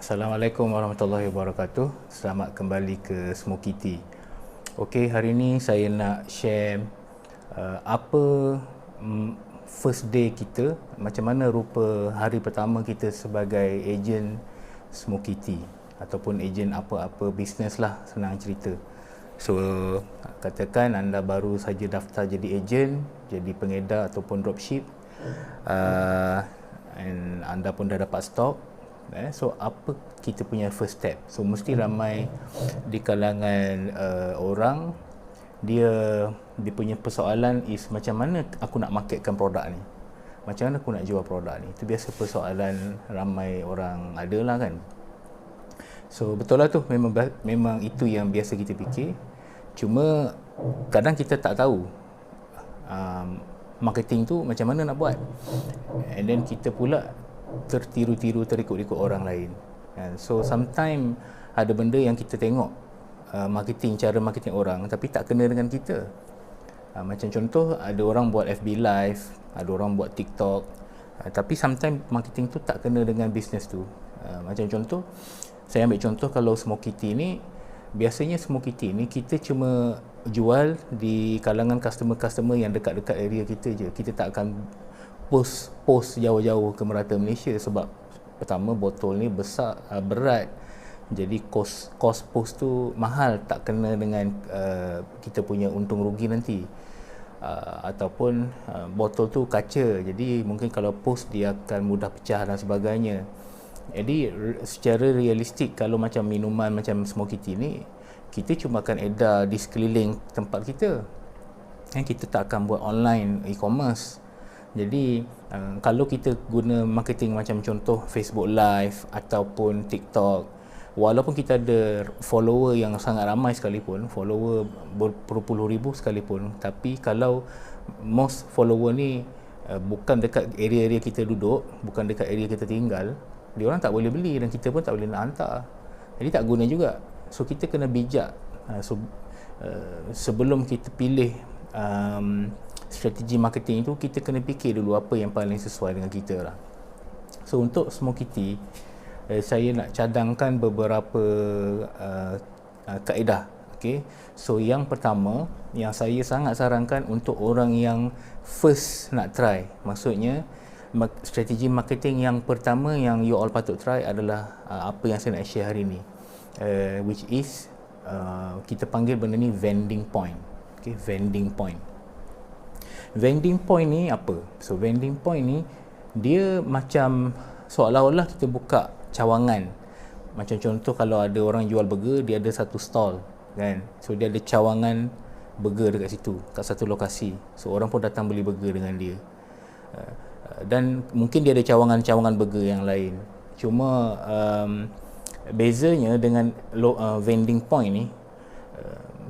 Assalamualaikum warahmatullahi wabarakatuh. Selamat kembali ke Smoky Tea. Okey, hari ni saya nak share apa first day kita, macam mana rupa hari pertama kita sebagai ejen Smoky Tea ataupun ejen apa-apa bisnes lah, senang cerita. So, katakan anda baru saja daftar jadi ejen, jadi pengedar ataupun dropship, and anda pun dah dapat stok. So apa kita punya first step? So mesti ramai di kalangan orang dia punya persoalan is macam mana aku nak marketkan produk ni, macam mana aku nak jual produk ni. Itu biasa persoalan ramai orang ada lah kan. So betul lah tu, memang itu yang biasa kita fikir. Cuma kadang kita tak tahu marketing tu macam mana nak buat, and then kita pula tertiru-tiru, terikut-ikut orang lain. So sometimes ada benda yang kita tengok cara marketing orang tapi tak kena dengan kita. Macam contoh, ada orang buat FB live, ada orang buat TikTok, tapi sometimes marketing tu tak kena dengan bisnes tu. Macam contoh, saya ambil contoh kalau Smoky Tea ni, biasanya Smoky Tea ni kita cuma jual di kalangan customer-customer yang dekat-dekat area kita je. Kita tak akan post jauh-jauh ke merata Malaysia, sebab pertama botol ni besar, berat, jadi kos post tu mahal, tak kena dengan kita punya untung rugi nanti. Ataupun botol tu kaca, jadi mungkin kalau post dia akan mudah pecah dan sebagainya. Jadi secara realistik, kalau macam minuman macam Smoky Tea ni, kita cuma akan edar di sekeliling tempat kita, kita tak akan buat online e-commerce. Jadi kalau kita guna marketing macam contoh Facebook Live ataupun TikTok, walaupun kita ada follower yang sangat ramai sekalipun, follower berpuluh-puluh ribu sekalipun, tapi kalau most follower ni bukan dekat area-area kita duduk, bukan dekat area kita tinggal, dia orang tak boleh beli dan kita pun tak boleh nak hantar. Jadi tak guna juga. So kita kena bijak. Sebelum kita pilih strategi marketing itu, kita kena fikir dulu apa yang paling sesuai dengan kita lah. So untuk Smoky Tea, saya nak cadangkan beberapa kaedah. Okay? So yang pertama, yang saya sangat sarankan untuk orang yang first nak try, maksudnya strategi marketing yang pertama yang you all patut try adalah apa yang saya nak share hari ni, which is kita panggil benda ni vending point. Okay? Vending point. Vending point ni apa? So vending point ni dia macam seolah-olah kita buka cawangan. Macam contoh kalau ada orang jual burger, dia ada satu stall kan. So dia ada cawangan burger dekat situ, kat satu lokasi. So orang pun datang beli burger dengan dia. Dan mungkin dia ada cawangan-cawangan burger yang lain. Cuma bezanya dengan vending point ni,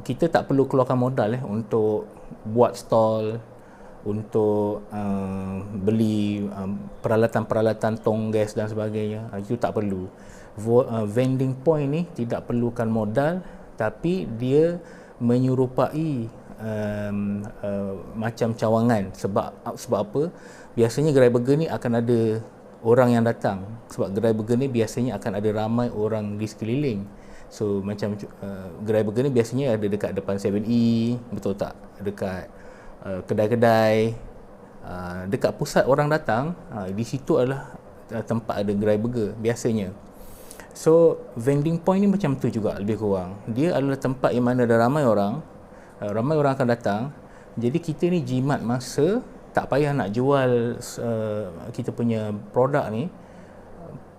kita tak perlu keluarkan modal untuk buat stall, untuk beli peralatan-peralatan tong gas dan sebagainya. Itu tak perlu. Vending point ni tidak perlukan modal, tapi dia menyerupai macam cawangan. Sebab apa? Biasanya gerai burger ni akan ada orang yang datang, sebab gerai burger ni biasanya akan ada ramai orang di sekeliling. So macam gerai burger ni biasanya ada dekat depan 7E, betul tak? Dekat kedai-kedai, dekat pusat orang datang, di situ adalah tempat ada gerai burger biasanya. So vending point ni macam tu juga lebih kurang. Dia adalah tempat yang mana ada ramai orang akan datang. Jadi kita ni jimat masa, tak payah nak jual kita punya produk ni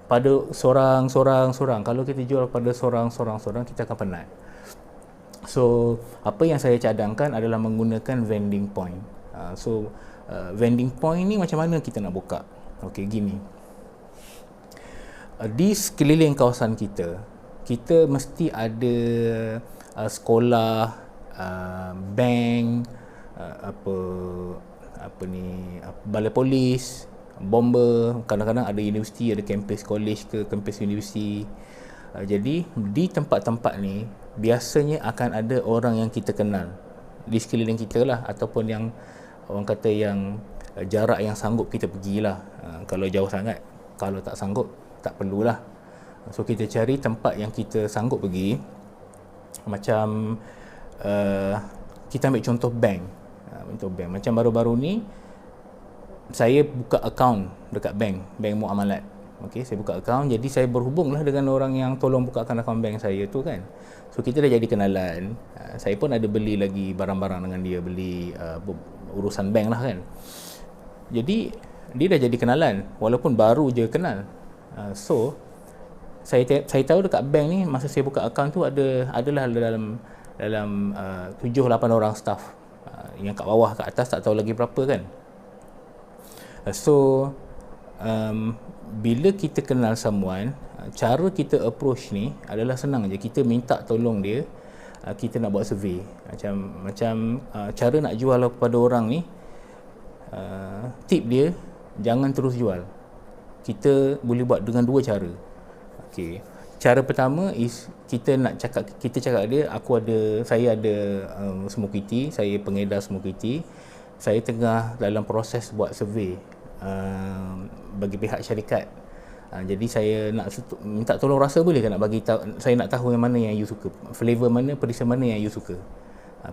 pada sorang-sorang. Kalau kita jual pada sorang-sorang, kita akan penat. So apa yang saya cadangkan adalah menggunakan vending point. Vending point ni macam mana kita nak buka? Okey, gini. Di sekeliling kawasan kita mesti ada sekolah, bank, balai polis, bomber, kadang-kadang ada universiti, ada campus college ke campus universiti. Jadi di tempat-tempat ni biasanya akan ada orang yang kita kenal di sekeliling kita lah, ataupun yang orang kata yang jarak yang sanggup kita pergilah. Kalau jauh sangat, kalau tak sanggup, tak perlulah. So kita cari tempat yang kita sanggup pergi. Macam kita ambil contoh bank. Macam baru-baru ni saya buka akaun dekat bank Muamalat. Okey, saya buka akaun, jadi saya berhubunglah dengan orang yang tolong bukakan akaun bank saya tu kan. So kita dah jadi kenalan. Saya pun ada beli lagi barang-barang dengan dia, beli urusan bank lah kan. Jadi dia dah jadi kenalan walaupun baru je kenal. So saya tahu dekat bank ni masa saya buka akaun tu adalah dalam 7-8 orang staff. Yang kat bawah kat atas tak tahu lagi berapa kan. So bila kita kenal someone, cara kita approach ni adalah senang je. Kita minta tolong dia, kita nak buat survey. Macam cara nak jual kepada orang ni, tip dia jangan terus jual. Kita boleh buat dengan dua cara. Okey. Cara pertama is kita cakap dia, saya ada smoky tea, saya pengedar smoky tea. Saya tengah dalam proses buat survey bagi pihak syarikat. Jadi saya nak minta tolong rasa, boleh ke nak bagi tahu, saya nak tahu yang mana yang you suka, flavor mana, perisa mana yang you suka.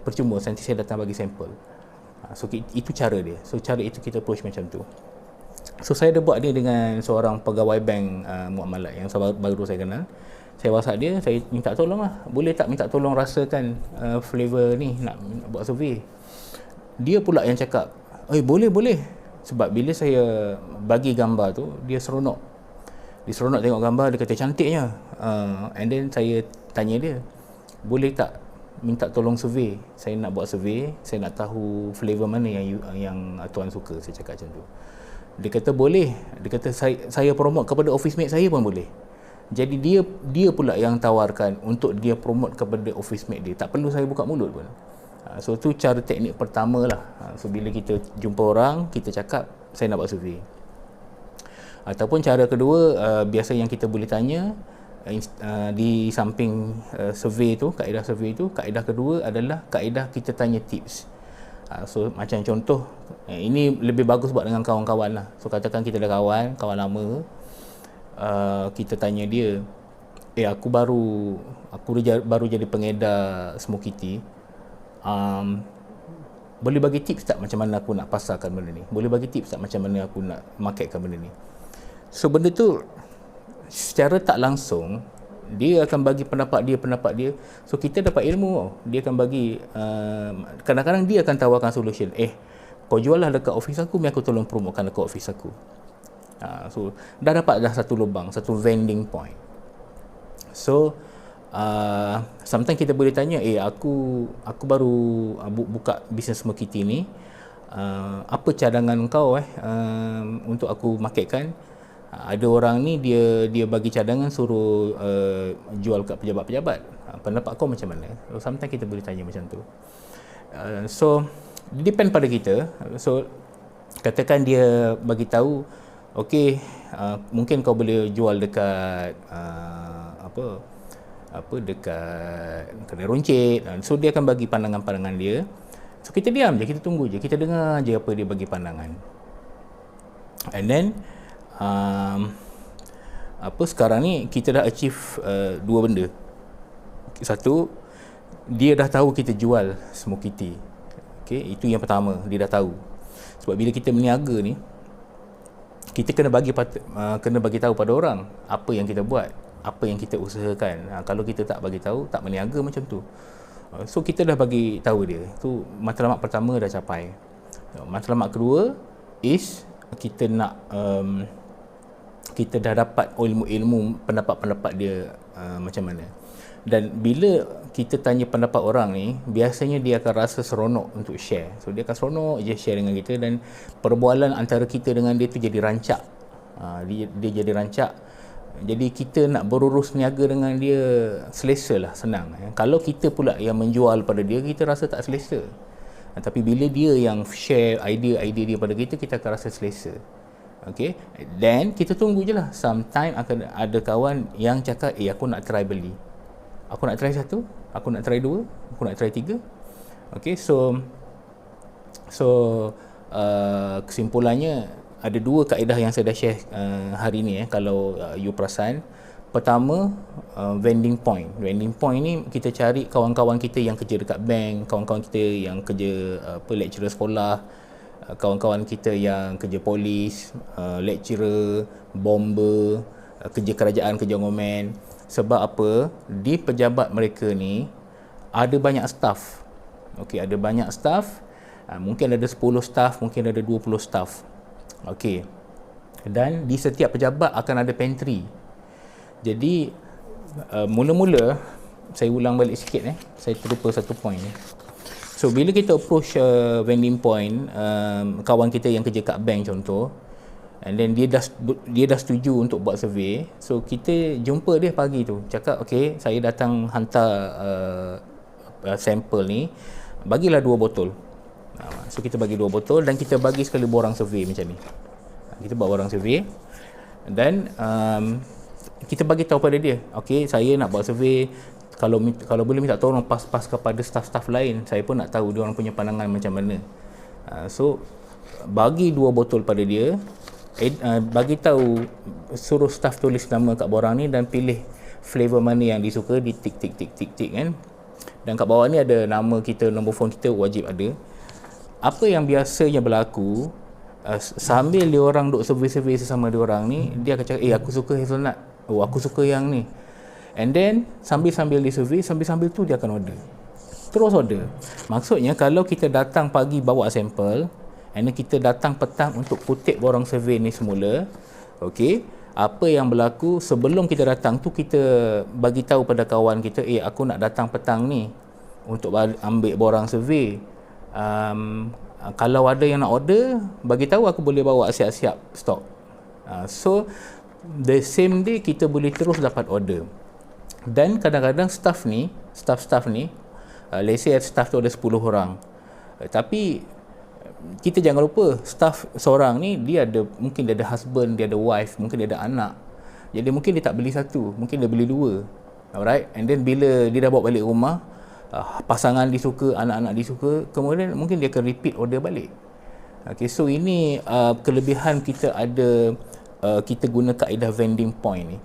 Percuma nanti saya datang bagi sampel. So itu cara dia. So cara itu kita approach macam tu. So saya ada buat dia dengan seorang pegawai bank Muamalat yang baru saya kenal. Saya WhatsApp dia, saya minta tolong lah, boleh tak minta tolong rasakan flavor ni, nak buat survey. Dia pula yang cakap, boleh. Sebab bila saya bagi gambar tu, dia seronok tengok gambar, dia kata cantiknya. And then saya tanya dia, boleh tak minta tolong survey, saya nak buat survey, saya nak tahu flavor mana yang tuan suka. Saya cakap macam tu. Dia kata boleh. Dia kata saya promote kepada office mate saya pun boleh. Jadi dia pula yang tawarkan untuk dia promote kepada office mate dia. Tak perlu saya buka mulut pun. So tu cara teknik pertama lah. So bila kita jumpa orang, kita cakap saya nak buat survey. Ataupun cara kedua, biasa yang kita boleh tanya di samping survey tu, kaedah survey tu, kaedah kedua adalah kaedah kita tanya tips. So macam contoh, ini lebih bagus buat dengan kawan-kawan lah. So katakan kita dah kawan lama, kita tanya dia, aku baru jadi pengedar smoky tea, boleh bagi tips tak macam mana aku nak pasarkan benda ni? Boleh bagi tips tak macam mana aku nak marketkan benda ni? So benda tu secara tak langsung dia akan bagi pendapat dia. So kita dapat ilmu. Dia akan bagi kadang-kadang dia akan tawarkan solution. Kau jual lah dekat office aku, aku tolong promotekan dekat office aku. So dah dapat satu lubang, satu vending point. So sometimes kita boleh tanya, aku baru buka bisnes smoky tea ni, apa cadangan kau untuk aku marketkan? Ada orang ni dia bagi cadangan suruh jual kat pejabat-pejabat. Pendapat kau macam mana? So, sometimes kita boleh tanya macam tu. So depend pada kita. So katakan dia bagi tahu, mungkin kau boleh jual dekat dekat kedai runcit. So dia akan bagi pandangan-pandangan dia. So kita diam je, kita tunggu je, kita dengar je apa dia bagi pandangan. And then sekarang ni kita dah achieve dua benda. Satu, dia dah tahu kita jual smoky tea. Itu yang pertama, dia dah tahu. Sebab bila kita berniaga ni, kita kena bagi tahu pada orang apa yang kita buat, apa yang kita usahakan. Kalau kita tak bagi tahu, tak berniaga macam tu. So kita dah bagi tahu dia. Tu matlamat pertama dah capai. Matlamat kedua is kita nak kita dah dapat ilmu pendapat-pendapat dia macam mana. Dan bila kita tanya pendapat orang ni, biasanya dia akan rasa seronok untuk share. So dia akan seronok je share dengan kita, dan perbualan antara kita dengan dia tu jadi rancak. Dia jadi rancak. Jadi kita nak berurus niaga dengan dia selesa lah, senang. Kalau kita pula yang menjual pada dia, kita rasa tak selesa. Tapi bila dia yang share idea dia pada kita, kita akan rasa selesa. Then kita tunggu je lah. Sometime akan ada kawan yang cakap, aku nak try beli, aku nak try satu, aku nak try dua, aku nak try tiga. So kesimpulannya, ada dua kaedah yang saya dah share hari ni. Kalau you perasan, Pertama, vending point. Vending point ni kita cari kawan-kawan kita yang kerja dekat bank, kawan-kawan kita yang kerja lecturer sekolah, kawan-kawan kita yang kerja polis, lecturer, bomber, kerja kerajaan, kerja government. Sebab apa? Di pejabat mereka ni ada banyak staff. Okey, ada banyak staff. Mungkin ada 10 staff, mungkin ada 20 staff. Okey. Dan di setiap pejabat akan ada pantry. Jadi mula-mula saya ulang balik sikit saya terlupa satu point ni. So bila kita approach vending point, kawan kita yang kerja kat bank contoh, and then dia dah setuju untuk buat survey. So kita jumpa dia pagi tu, cakap okey, saya datang hantar sampel ni, bagilah 2 botol. So kita bagi 2 botol dan kita bagi sekali borang survey macam ni. Kita buat borang survey dan kita bagi tahu pada dia, okey, saya nak buat survey, kalau boleh minta tolong pas kepada staff-staff lain, saya pun nak tahu dia orang punya pandangan macam mana. So bagi 2 botol pada dia, bagi tahu, suruh staff tulis nama kat borang ni dan pilih flavor mana yang disuka, di tik kan. Dan kat bawah ni ada nama kita, nombor phone kita wajib ada. Apa yang biasanya berlaku, sambil dia orang duk survey sesama dia orang ni, dia akan cakap, aku suka hazelnut, aku suka yang ni. And then sambil dia survey, sambil tu dia akan order. Terus order. Maksudnya kalau kita datang pagi bawa sampel, and then kita datang petang untuk kutip borang survey ni semula, okey, apa yang berlaku sebelum kita datang tu, kita bagi tahu pada kawan kita, aku nak datang petang ni untuk ambil borang survey. Kalau ada yang nak order, bagi tahu, aku boleh bawa siap-siap stok. So the same day kita boleh terus dapat order. Dan kadang-kadang staff ni, let's say staff tu ada 10 orang, tapi kita jangan lupa staff seorang ni mungkin dia ada husband, dia ada wife, mungkin dia ada anak. Jadi mungkin dia tak beli satu, mungkin dia beli 2. Alright, and then bila dia dah bawa balik rumah, pasangan disuka, anak-anak disuka, kemudian mungkin dia akan repeat order balik. Okay, so ini kelebihan kita ada, kita guna kaedah vending point ni.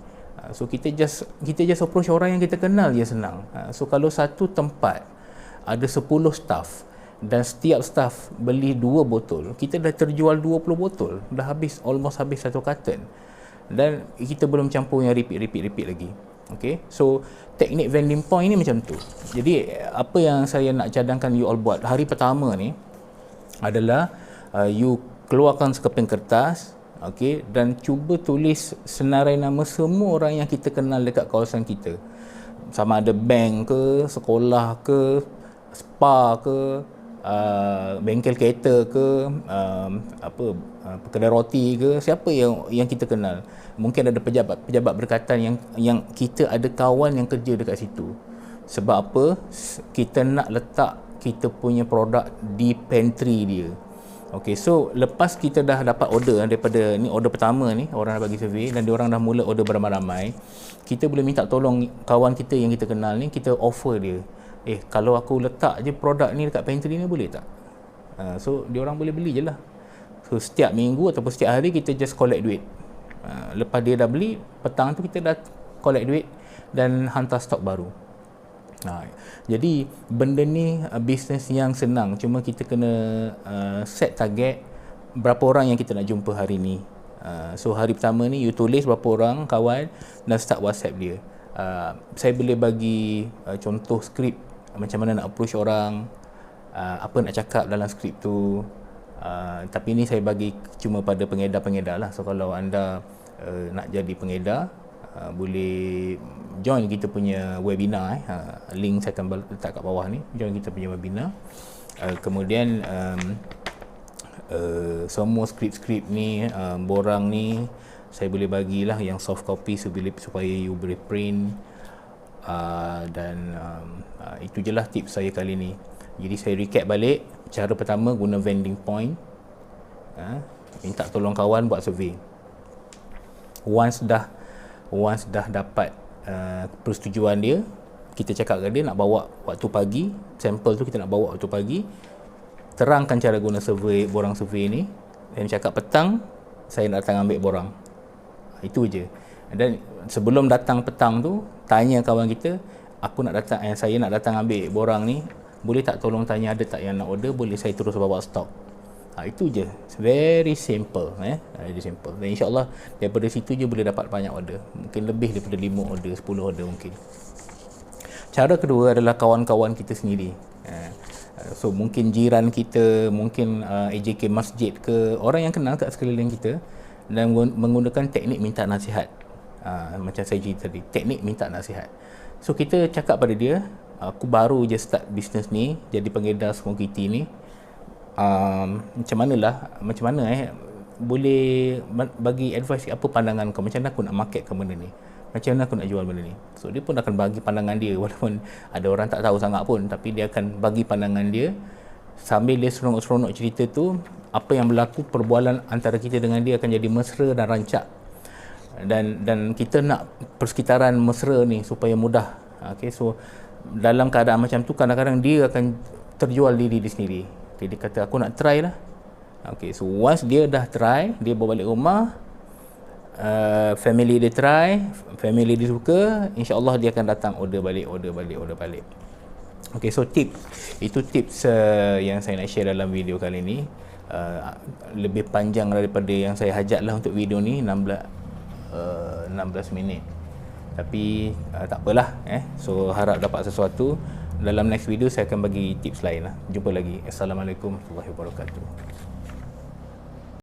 So kita just approach orang yang kita kenal je, senang. So kalau satu tempat ada 10 staff dan setiap staff beli 2 botol, kita dah terjual 20 botol, dah almost habis satu carton, dan kita belum campur yang repeat lagi. Okay, so teknik vending point ni macam tu. Jadi apa yang saya nak cadangkan you all buat hari pertama ni adalah you keluarkan sekeping kertas, okay, dan cuba tulis senarai nama semua orang yang kita kenal dekat kawasan kita. Sama ada bank ke, sekolah ke, spa ke, bengkel kereta ke, kedai roti ke, siapa yang kita kenal. Mungkin ada pejabat berkaitan yang kita ada kawan yang kerja dekat situ. Sebab apa? Kita nak letak kita punya produk di pantry dia. Okay, so lepas kita dah dapat order daripada ni, order pertama ni, orang dah bagi survey dan diorang dah mula order beramai-ramai, kita boleh minta tolong kawan kita yang kita kenal ni, kita offer dia, kalau aku letak je produk ni dekat pantry ni, boleh tak? So diorang boleh beli je lah. So setiap minggu ataupun setiap hari kita just collect duit. Lepas dia dah beli, petang tu kita dah collect duit dan hantar stok baru. Jadi benda ni bisnes yang senang, cuma kita kena set target berapa orang yang kita nak jumpa hari ni. So hari pertama ni you tulis berapa orang kawan dan start WhatsApp dia. Saya boleh bagi contoh skrip macam mana nak approach orang, apa nak cakap dalam skrip tu. Tapi ni saya bagi cuma pada pengedar-pengedar lah. So kalau anda nak jadi pengedar, boleh join kita punya webinar. Link saya akan letak kat bawah ni. Join kita punya webinar. Kemudian semua skrip-skrip ni, borang ni, saya boleh bagilah yang soft copy supaya you boleh print. Dan itu je lah tips saya kali ni. Jadi saya recap balik. Cara pertama, guna vending point. Minta tolong kawan buat survey. Once dah dapat persetujuan dia, kita cakap ke dia nak bawa waktu pagi, sampel tu kita nak bawa waktu pagi, terangkan cara guna survey, borang survey ni, dan cakap petang saya nak datang ambil borang. Itu je. Dan sebelum datang petang tu, tanya kawan kita, saya nak datang ambil borang ni, boleh tak tolong tanya ada tak yang nak order, boleh saya terus bawa stok. Itu je. It's very simple, very simple. Dan insyaAllah daripada situ je boleh dapat banyak order, mungkin lebih daripada 5 order, 10 order mungkin. Cara kedua adalah kawan-kawan kita sendiri. So mungkin jiran kita, mungkin AJK masjid ke, orang yang kenal kat sekeliling kita, dan menggunakan teknik minta nasihat. Macam saya cerita tadi, teknik minta nasihat. So kita cakap pada dia, aku baru je start bisnes ni, jadi pengedar commodity ni, macam mana boleh bagi advice apa pandangan kau, macam mana aku nak marketkan benda ni, macam mana aku nak jual benda ni. So dia pun akan bagi pandangan dia, walaupun ada orang tak tahu sangat pun, tapi dia akan bagi pandangan dia sambil dia seronok-seronok cerita tu. Apa yang berlaku, perbualan antara kita dengan dia akan jadi mesra dan rancak, dan kita nak persekitaran mesra ni supaya mudah. So dalam keadaan macam tu, kadang-kadang dia akan terjual diri dia sendiri. Dia kata aku nak try lah. So once dia dah try, dia bawa balik rumah, family dia try, family dia suka, insyaAllah dia akan datang order balik. So itu tips yang saya nak share dalam video kali ni. Lebih panjang daripada yang saya hajat lah untuk video ni, 16 minit, tapi tak apalah. So harap dapat sesuatu. Dalam next video saya akan bagi tips lain lah. Jumpa lagi. Assalamualaikum warahmatullahi wabarakatuh.